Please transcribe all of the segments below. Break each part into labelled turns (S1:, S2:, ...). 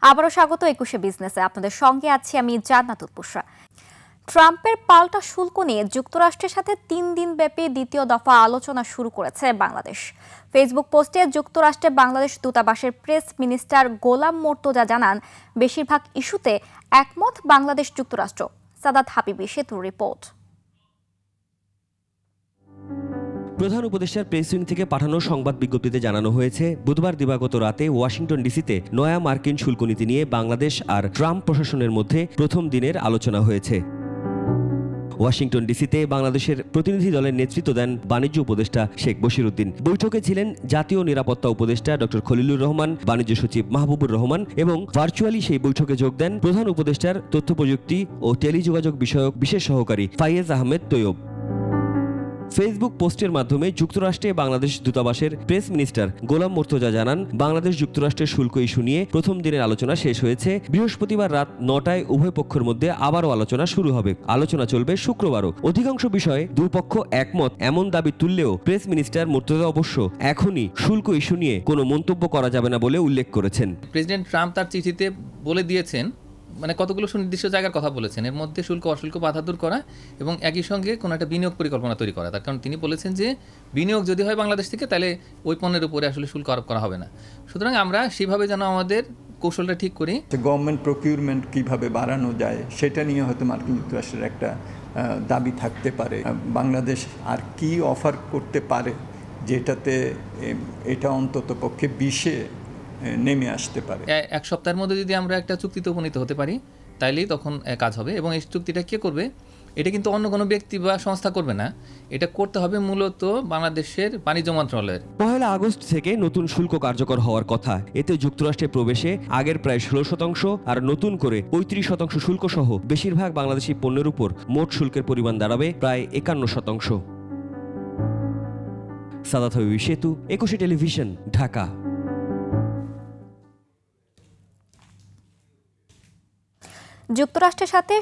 S1: আবারও স্বাগত ২১শে বিজনেসে। আপনাদের সঙ্গে আছি আমি জান্নাতুল বুশরা। ট্রাম্পের পাল্টা শুল্ক নিয়ে যুক্তরাষ্ট্রের সাথে ৩ দিন ব্যাপী দ্বিতীয় দফা আলোচনা শুরু করেছে বাংলাদেশ। ফেসবুক পোস্টে যুক্তরাষ্ট্রে বাংলাদেশ দূতাবাসের প্রেস মিনিস্টার গোলাম মোর্তজা জানান, বেশিরভাগ ইস্যুতে একমত বাংলাদেশ যুক্তরাষ্ট্র। সাদাত হাবিবি সেতুর রিপোর্ট।
S2: প্রধান উপদেষ্টার প্রেস উইং থেকে পাঠানো সংবাদ বিজ্ঞপ্তিতে জানানো হয়েছে, বুধবার দিবাগত রাতে ওয়াশিংটন ডিসিতে নয়া মার্কিন শুল্ক নীতি নিয়ে বাংলাদেশ আর ট্রাম্প প্রশাসনের মধ্যে প্রথম দিনের আলোচনা হয়েছে। ওয়াশিংটন ডিসিতে বাংলাদেশের প্রতিনিধি দলের নেতৃত্ব দেন বাণিজ্য উপদেষ্টা শেখ বশিরউদ্দিন। বৈঠকে ছিলেন জাতীয় নিরাপত্তা উপদেষ্টা ডক্টর খলিলুর রহমান, বাণিজ্য সচিব মাহবুবুর রহমান এবং ভার্চুয়ালি সেই বৈঠকে যোগ দেন প্রধান উপদেষ্টার তথ্য প্রযুক্তি ও টেলিযোগাযোগ বিষয়ক বিশেষ সহকারী ফাইয়েজ আহমেদ তৈয়ব। ফেসবুক পোস্টের মাধ্যমে যুক্তরাষ্ট্রে বাংলাদেশ দূতাবাসের প্রেস মিনিস্টার গোলাম মোর্তজা জানান, বাংলাদেশ যুক্তরাষ্ট্রের শুল্ক ইস্যু নিয়ে প্রথম দিনের আলোচনা শেষ হয়েছে। বৃহস্পতিবার রাত ৯টায় উভয় পক্ষের মধ্যে আবারও আলোচনা শুরু হবে। আলোচনা চলবে শুক্রবারও। অধিকাংশ বিষয়ে দুই পক্ষ একমত এমন দাবি তুললেও প্রেস মিনিস্টার মোর্তজা অবশ্য এখনই শুল্ক ইস্যু নিয়ে কোনো মন্তব্য করা যাবে না বলে উল্লেখ করেছেন।
S3: প্রেসিডেন্ট ট্রাম্প তার চিঠিতে বলে দিয়েছেন, কতগুলো সুনির্দিষ্ট জায়গার কথা বলেছেন, এর মধ্যে শুল্ক অশুল্ক বাধা দূর করা এবং একই সঙ্গে কোনো একটা বিনিয়োগ পরিকল্পনা তৈরি করা। তার কারণ তিনি বলেছেন যে বিনিয়োগ যদি হয় বাংলাদেশ থেকে, তাহলে ওই পণ্যের উপরে আসলে শুল্ক আরোপ করা হবে না। সুতরাং আমরা সেভাবে যেন আমাদের কৌশলটা ঠিক করি।
S4: গভর্নমেন্ট প্রকিউরমেন্ট কিভাবে বাড়ানো যায় সেটা নিয়ে হয়তো মার্কিন যুক্তরাষ্ট্রের একটা দাবি থাকতে পারে। বাংলাদেশ আর কি অফার করতে পারে যেটাতে এটা অন্তত পক্ষে 20-এ নেমে আসতে পারে।
S3: এক সপ্তাহের মধ্যে যদি আমরা একটা চুক্তিতে উপনীত হতে পারি, তাইলেই তখন কাজ হবে। এবং এই চুক্তিটা কে করবে? এটা কিন্তু অন্য কোনো ব্যক্তি বা সংস্থা করবে না, এটা করতে হবে মূলত বাংলাদেশের বাণিজ্য মন্ত্রণালয়ের।
S2: ১ আগস্ট থেকে নতুন শুল্ক কার্যকর হওয়ার কথা। এতে যুক্তরাষ্ট্রে প্রবেশে আগের প্রায় ১৬% আর নতুন করে ৩৫% শুল্ক সহ বেশিরভাগ বাংলাদেশি পণ্যের উপর মোট শুল্কের পরিমাণ দাঁড়াবে প্রায় ৫১%। সাদাত হাবিবি সেতু, ২১শে টেলিভিশন, ঢাকা।
S1: যুক্তরাষ্ট্রের সাথে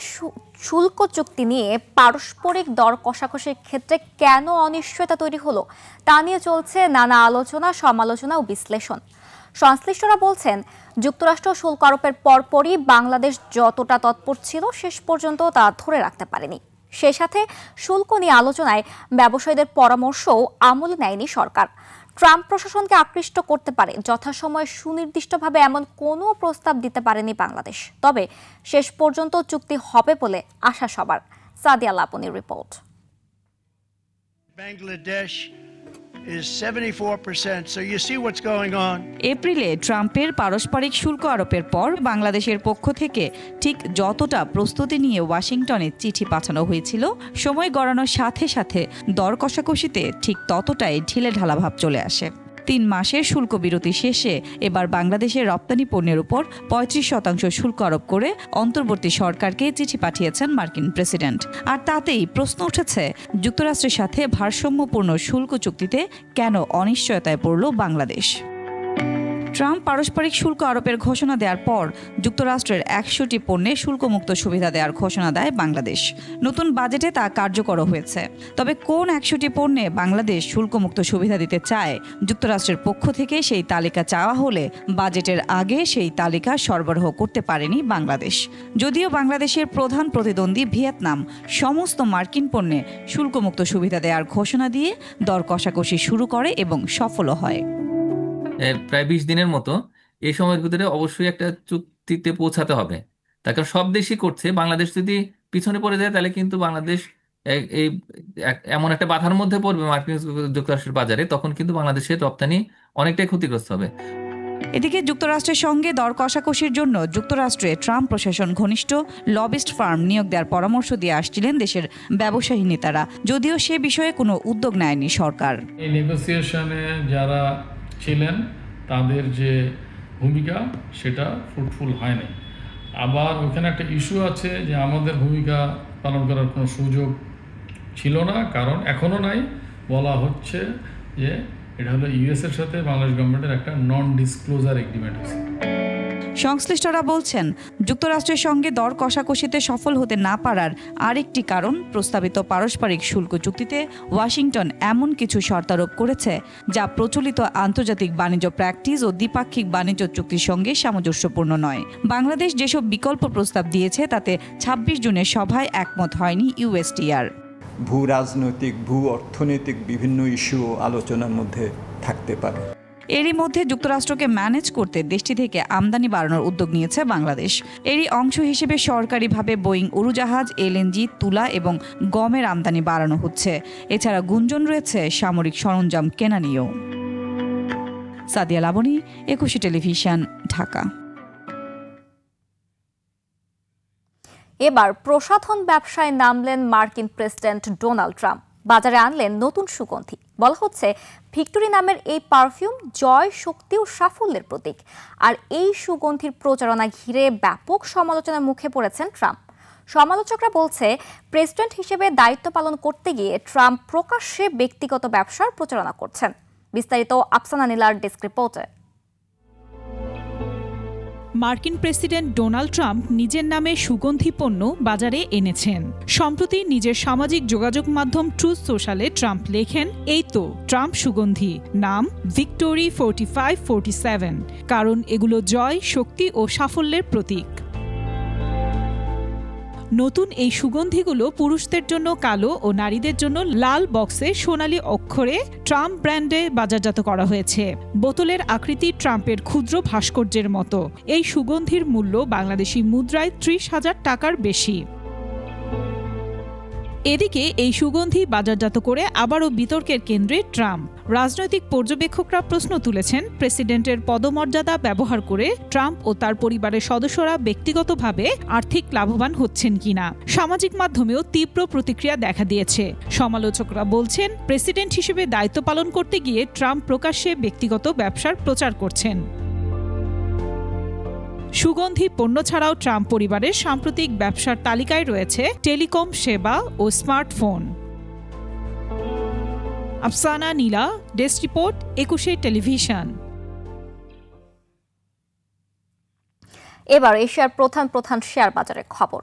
S1: শুল্ক চুক্তি নিয়ে পারস্পরিক দর কষাকষির ক্ষেত্রে কেন অনিশ্চয়তা তৈরি হলো তা নিয়ে চলছে নানা আলোচনা, সমালোচনা ও বিশ্লেষণ। সংশ্লিষ্টরা বলছেন, যুক্তরাষ্ট্র শুল্ক আরোপের পরপরই বাংলাদেশ যতটা তৎপর ছিল শেষ পর্যন্ত তা ধরে রাখতে পারেনি। সে সাথে শুল্ক নিয়ে আলোচনায় ব্যবসায়ীদের পরামর্শও আমলে নেয়নি সরকার। ট্রাম্প প্রশাসনকে আকৃষ্ট করতে পারে যথাসময়ে সুনির্দিষ্টভাবে এমন কোনো প্রস্তাব দিতে পারেনি বাংলাদেশ। তবে শেষ পর্যন্ত চুক্তি হবে বলে আশা সবার। Sadia লাপনির report.
S5: Bangladesh is 74%, so you see what's going on.
S6: এপ্রিলে ট্রাম্পের পারস্পরিক শুল্ক আরোপের পর বাংলাদেশের পক্ষ থেকে ঠিক যতটা প্রস্তুতি নিয়ে ওয়াশিংটনে চিঠি পাঠানো হয়েছিল, সময় গড়ানোর সাথে সাথে দর কষাকষিতে ঠিক ততটাই ঢিলেঢালা ভাব চলে আসে। ৩ মাসের শুল্ক বিরতি শেষে এবার বাংলাদেশের রপ্তানি পণ্যের উপর ৩৫% শুল্ক আরোপ করে অন্তর্বর্তী সরকারকে চিঠি পাঠিয়েছেন মার্কিন প্রেসিডেন্ট। আর তাতেই প্রশ্ন উঠেছে, যুক্তরাষ্ট্রের সাথে ভারসাম্যপূর্ণ শুল্ক চুক্তিতে কেন অনিশ্চয়তায় পড়ল বাংলাদেশ? ট্রাম্প পারস্পরিক শুল্ক আরোপের ঘোষণা দেওয়ার পর যুক্তরাষ্ট্রের ১০০টি পণ্যে শুল্কমুক্ত সুবিধা দেওয়ার ঘোষণা দেয় বাংলাদেশ। নতুন বাজেটে তা কার্যকর হয়েছে। তবে কোন ১০০টি পণ্যে বাংলাদেশ শুল্কমুক্ত সুবিধা দিতে চায়, যুক্তরাষ্ট্রের পক্ষ থেকে সেই তালিকা চাওয়া হলে বাজেটের আগে সেই তালিকা সরবরাহ করতে পারেনি বাংলাদেশ। যদিও বাংলাদেশের প্রধান প্রতিদ্বন্দ্বী ভিয়েতনাম সমস্ত মার্কিন পণ্যে শুল্কমুক্ত সুবিধা দেওয়ার ঘোষণা দিয়ে দর কষাকষি শুরু করে এবং সফলও হয়।
S3: প্রায় ২০ দিনের মতো এই সময়ের ভিতরে অবশ্যই একটা চুক্তিতে পৌঁছাতে হবে। তার কারণ সব দেশই করছে। বাংলাদেশ যদি পিছনে পড়ে যায়, তাহলে কিন্তু বাংলাদেশ এই এমন একটা বাধার মধ্যে পড়বে মার্কিন যুক্তরাষ্ট্রের বাজারে, তখন কিন্তু বাংলাদেশের রপ্তানি অনেকটাই ক্ষতিগ্রস্ত হবে।
S6: এদিকে যুক্তরাষ্ট্রের সঙ্গে দর কষাকষির জন্য যুক্তরাষ্ট্রে ট্রাম্প প্রশাসন ঘনিষ্ঠ লবিস্ট ফার্ম নিয়োগ দেওয়ার পরামর্শ দিয়ে আসছিলেন দেশের ব্যবসায়ী নেতারা, যদিও সে বিষয়ে কোনো উদ্যোগ নেয়নি সরকার।
S7: এই নেগোসিয়েশনে যারা ছিলেন তাদের যে ভূমিকা সেটা ফ্রুটফুল হয়নি। আবার ওখানে একটা ইস্যু আছে যে আমাদের ভূমিকা পালন করার কোনো সুযোগ ছিল না, কারণ এখনও নাই। বলা হচ্ছে যে এটা হলো ইউএসের সাথে বাংলাদেশ গভর্নমেন্টের একটা নন ডিসক্লোজার এগ্রিমেন্ট আছে।
S6: সংশ্লিষ্টরা বলছেন, যুক্তরাষ্ট্রের সঙ্গে দর কষাকষিতে সফল হতে না পারার আরেকটি কারণ প্রস্তাবিত পারস্পরিক শুল্ক চুক্তিতে ওয়াশিংটন এমন কিছু শর্তারোপ করেছে যা প্রচলিত আন্তর্জাতিক বাণিজ্য প্র্যাকটিস ও দ্বিপাক্ষিক বাণিজ্য চুক্তির সঙ্গে সামঞ্জস্যপূর্ণ নয়। বাংলাদেশ যেসব বিকল্প প্রস্তাব দিয়েছে তাতে ২৬ জুনের সভায় একমত হয়নি ইউএসটিআর।
S4: ভূ রাজনৈতিক, ভূ অর্থনৈতিক বিভিন্ন ইস্যু আলোচনার মধ্যে থাকতে পারে।
S6: এরই মধ্যে যুক্তরাষ্ট্রকে ম্যানেজ করতে দেশটি থেকে আমদানি বাড়ানোর উদ্যোগ নিয়েছে বাংলাদেশ। এরই অংশ হিসেবে সরকারিভাবে বোয়িং উড়োজাহাজ, এলএনজি, তুলা এবং গমের আমদানি বাড়ানো হচ্ছে। এছাড়া গুঞ্জন রয়েছে সামরিক সরঞ্জাম কেনা নিয়েও। সাদিয়া লাবনী, একুশে টেলিভিশন, ঢাকা।
S1: এবার প্রসাধন ব্যবসায় নামলেন মার্কিন প্রেসিডেন্ট ডোনাল্ড ট্রাম্প। বাজারে আনলেন নতুন সুগন্ধি। বলা হচ্ছে ভিক্টোরি নামের এই পারফিউম জয়, শক্তি ও সাফল্যের প্রতীক। আর এই সুগন্ধির প্রচারণা ঘিরে ব্যাপক সমালোচনার মুখে পড়েছেন ট্রাম্প। সমালোচকরা বলছে প্রেসিডেন্ট হিসেবে দায়িত্ব পালন করতে গিয়ে ট্রাম্প প্রকাশ্যে ব্যক্তিগত ব্যবসার প্রচারণা করছেন। বিস্তারিত আফসানা নীলার ডেস্ক রিপোর্টে।
S8: মার্কিন প্রেসিডেন্ট ডোনাল্ড ট্রাম্প নিজের নামে সুগন্ধি পণ্য বাজারে এনেছেন। সম্প্রতি নিজের সামাজিক যোগাযোগ মাধ্যম ট্রুথ সোশ্যালে ট্রাম্প লেখেন, এই তো ট্রাম্প সুগন্ধি, নাম ভিক্টোরি 4547, কারণ এগুলো জয়, শক্তি ও সাফল্যের প্রতীক। নতুন এই সুগন্ধিগুলো পুরুষদের জন্য কালো ও নারীদের জন্য লাল বক্সে সোনালী অক্ষরে ট্রাম্প ব্র্যান্ডে বাজারজাত করা হয়েছে। বোতলের আকৃতি ট্রাম্পের ক্ষুদ্র ভাস্কর্যের মতো। এই সুগন্ধির মূল্য বাংলাদেশি মুদ্রায় ৩০,০০০ টাকার বেশি। এদিকে এই সুগন্ধি বাজারজাত করে আবারও বিতর্কের কেন্দ্রে ট্রাম্প। রাজনৈতিক পর্যবেক্ষকরা প্রশ্ন তুলেছেন, প্রেসিডেন্টের পদমর্যাদা ব্যবহার করে ট্রাম্প ও তার পরিবারের সদস্যরা ব্যক্তিগতভাবে আর্থিক লাভবান হচ্ছেন কিনা। সামাজিক মাধ্যমেও তীব্র প্রতিক্রিয়া দেখা দিয়েছে। সমালোচকরা বলছেন, প্রেসিডেন্ট হিসেবে দায়িত্ব পালন করতে গিয়ে ট্রাম্প প্রকাশ্যে ব্যক্তিগত ব্যবসার প্রচার করছেন। সুগন্ধি পণ্য ছাড়াও ট্রাম্প পরিবারের সাম্প্রতিক ব্যবসার তালিকায় রয়েছে টেলিকম সেবা ও স্মার্টফোন। আফসানা নীলা, ডেস্ক রিপোর্ট, একুশে টেলিভিশন।
S1: এবার এশিয়ার প্রধান শেয়ার বাজারের খবর।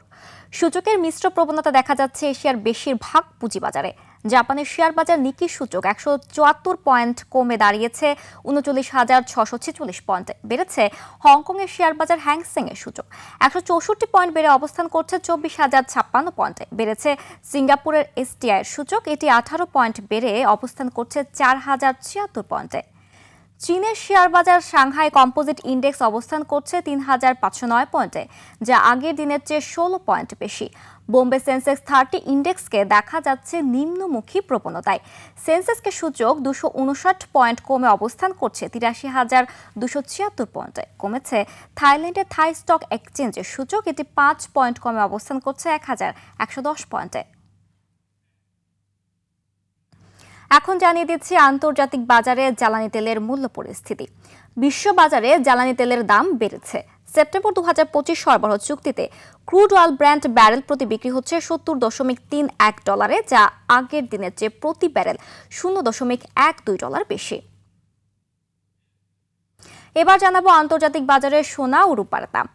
S1: সূচকের মিশ্র প্রবণতা দেখা যাচ্ছে এশিয়ার বেশিরভাগ পুঁজিবাজারে। জাপানের শেয়ার বাজার নিকি সূচক ১৭৪ পয়েন্ট কমে দাঁড়িয়েছে ৩৯,৬৪৬ পয়েন্টে। বেড়েছে হংকংয়ের শেয়ার বাজার হ্যাংসেং এর সূচক ১৬৪ পয়েন্ট বেড়ে অবস্থান করছে ২৪,০৫৬ পয়েন্টে। বেড়েছে সিঙ্গাপুরের এসটিআই এর সূচক, এটি ১৮ পয়েন্ট বেড়ে অবস্থান করছে ৪,০৭৬ পয়েন্টে। চীনের শেয়ার বাজার সাংহাই কম্পোজিট ইন্ডেক্স অবস্থান করছে ৩,৫০৯ পয়েন্টে, যা আগের দিনের চেয়ে ১৬ পয়েন্ট বেশি। বোম্বে সেন্সেক্স 30 ইন্ডেক্সকে দেখা যাচ্ছে নিম্নমুখী প্রবণতায়। সেন্সেক্সকে সূচক ২৫৯ পয়েন্ট কমে অবস্থান করছে ৮৩,২৭৬ পয়েন্টে। কমেছে থাইল্যান্ডের থাই স্টক এক্সচেঞ্জের সূচক, এটি ৫ পয়েন্ট কমে অবস্থান করছে ১,১১০ পয়েন্টে। এখন জানিয়ে দিচ্ছি আন্তর্জাতিক বাজারে জ্বালানি তেলের মূল্য পরিস্থিতি। বিশ্ব বাজারে জ্বালানি তেলের দাম বেড়েছে। সেপ্টেম্বর ২০২৫ সরবরাহ চুক্তিতে ক্রুড অয়েল ব্র্যান্ড ব্যারেল প্রতি বিক্রি হচ্ছে $৭০.৩১, যা আগের দিনের চেয়ে প্রতি ব্যারেল $0.12 বেশি। এবার জানাবো আন্তর্জাতিক বাজারে সোনা ও রূপার দাম।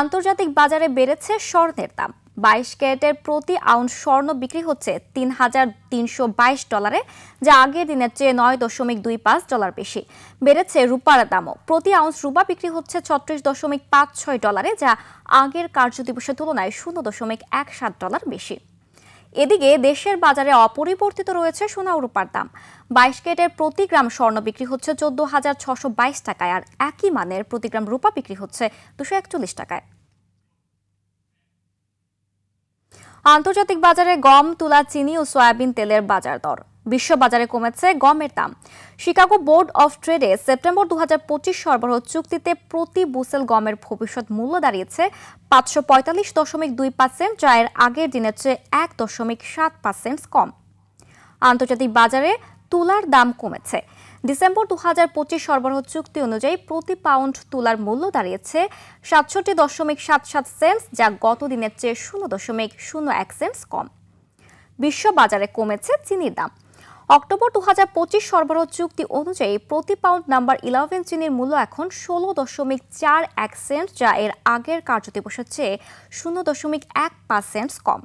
S1: আন্তর্জাতিক বাজারে বেড়েছে স্বর্ণের দাম। ২২ ক্যারেটের প্রতি আউন্স স্বর্ণ বিক্রি হচ্ছে $৩,৩২, যা আগের দিনের চেয়ে $9.25 বেশি। বেড়েছে রূপার দামও। প্রতি আউন্স রূপা বিক্রি হচ্ছে $৩৬.৫৬, যা আগের কার্যদিবসের তুলনায় $0.17 বেশি। এদিকে দেশের বাজারে অপরিবর্তিত রয়েছে সোনা ও রূপার দাম। ২২ ক্যারেটের প্রতি গ্রাম স্বর্ণ বিক্রি হচ্ছে ১৪,৬২২ টাকায়, আর একই মানের প্রতি গ্রাম রূপা বিক্রি হচ্ছে ২৪১ টাকায়। আন্তর্জাতিক বাজারে গম, তুলা, চিনি ও সয়াবিন তেলের বাজার দর। বিশ্ব বাজারে কমেছে গমের দাম। শিকাগো বোর্ড অফ ট্রেডে সেপ্টেম্বর ২০২৫ সরবরাহ চুক্তিতে প্রতি বুসেল গমের ভবিষ্যৎ মূল্য দাঁড়িয়েছে ৫৪৫.২৫ সেন্ট, যা এর আগের দিনের চেয়ে ১.৭৫ কম। আন্তর্জাতিক বাজারে তুলার দাম কমেছে। ডিসেম্বর ২০২৫ সরবরাহ চুক্তি অনুযায়ী প্রতি পাউন্ড তুলার মূল্য দাঁড়িয়েছে ৬৭.৭৭ সেন্ট, যা গত দিনের চেয়ে ০.০১ সেন্ট কম। বিশ্ব বাজারে কমেছে চিনির দাম। অক্টোবর 2025 সরবরাহ চুক্তি অনুযায়ী প্রতি পাউন্ড নাম্বার 11 চিনির মূল্য এখন 16.41 সেন্ট, যা এর আগের কার্যদিবসের চেয়ে 0.15 সেন্ট কম।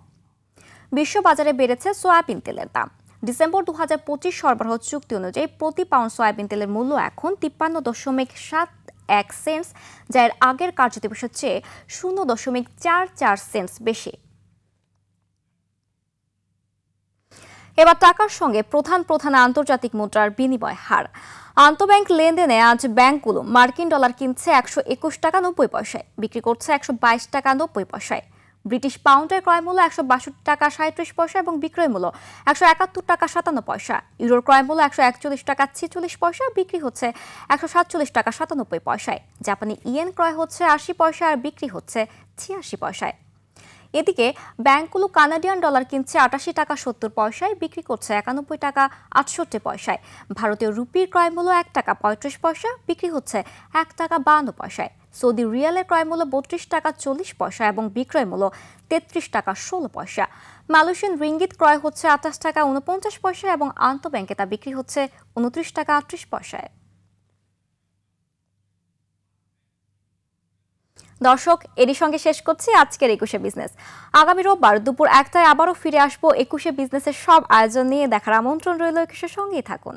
S1: বিশ্ববাজারে বেড়েছে সয়াবিন তেলের দাম। ডিসেম্বর 2025 সরবরাহ চুক্তি অনুযায়ী প্রতি পাউন্ড সয়াবিন তেলের মূল্য এখন 53.71 সেন্ট, যা এর আগের কার্যদিবসের চেয়ে 0.44 সেন্ট বেশি। এবার টাকার সঙ্গে প্রধান আন্তর্জাতিক মুদ্রার বিনিময় হার। আন্তঃব্যাংক লেনদেনে আজ ব্যাংকগুলো মার্কিন ডলার কিনছে 121 টাকা 90 পয়সায়, বিক্রি করছে 122 টাকা 90 পয়সায়। ব্রিটিশ পাউন্ডের ক্রয় মূল্য 162 টাকা 37 পয়সা এবং বিক্রয় মূল্য 171 টাকা 57 পয়সা। ইউরোর ক্রয় মূল্য 141 টাকা 46 পয়সা, বিক্রি হচ্ছে 147 টাকা 97 পয়সায়। জাপানি ইয়েন ক্রয় হচ্ছে 80 পয়সা আর বিক্রি হচ্ছে 86 পয়সায়। এদিকে ব্যাংকগুলো কানাডিয়ান ডলার কিনছে 88 টাকা 70 পয়সায়, বিক্রি করছে 91 টাকা 68 পয়সায়। ভারতীয় রুপির ক্রয় মূল্য 1 টাকা 35 পয়সা, বিক্রি হচ্ছে 1 টাকা 52 পয়সায়। সৌদি রিয়ালের ক্রয় মূল্য 32 টাকা 40 পয়সা এবং বিক্রয় মূল্য 33 টাকা 16 পয়সা। মালয়েশিয়ান রিঙ্গিত ক্রয় হচ্ছে 28 টাকা 49 পয়সা এবং আন্তঃব্যাংকে তা বিক্রি হচ্ছে 29 টাকা 38 পয়সায়। দর্শক, এরই সঙ্গে শেষ করছি আজকের 21শে বিজনেস। আগামী রোববার দুপুর 1টায় আবারও ফিরে আসবো 21শে বিজনেসের সব আয়োজন নিয়ে। দেখার আমন্ত্রণ রইল। 21শে সঙ্গেই থাকুন।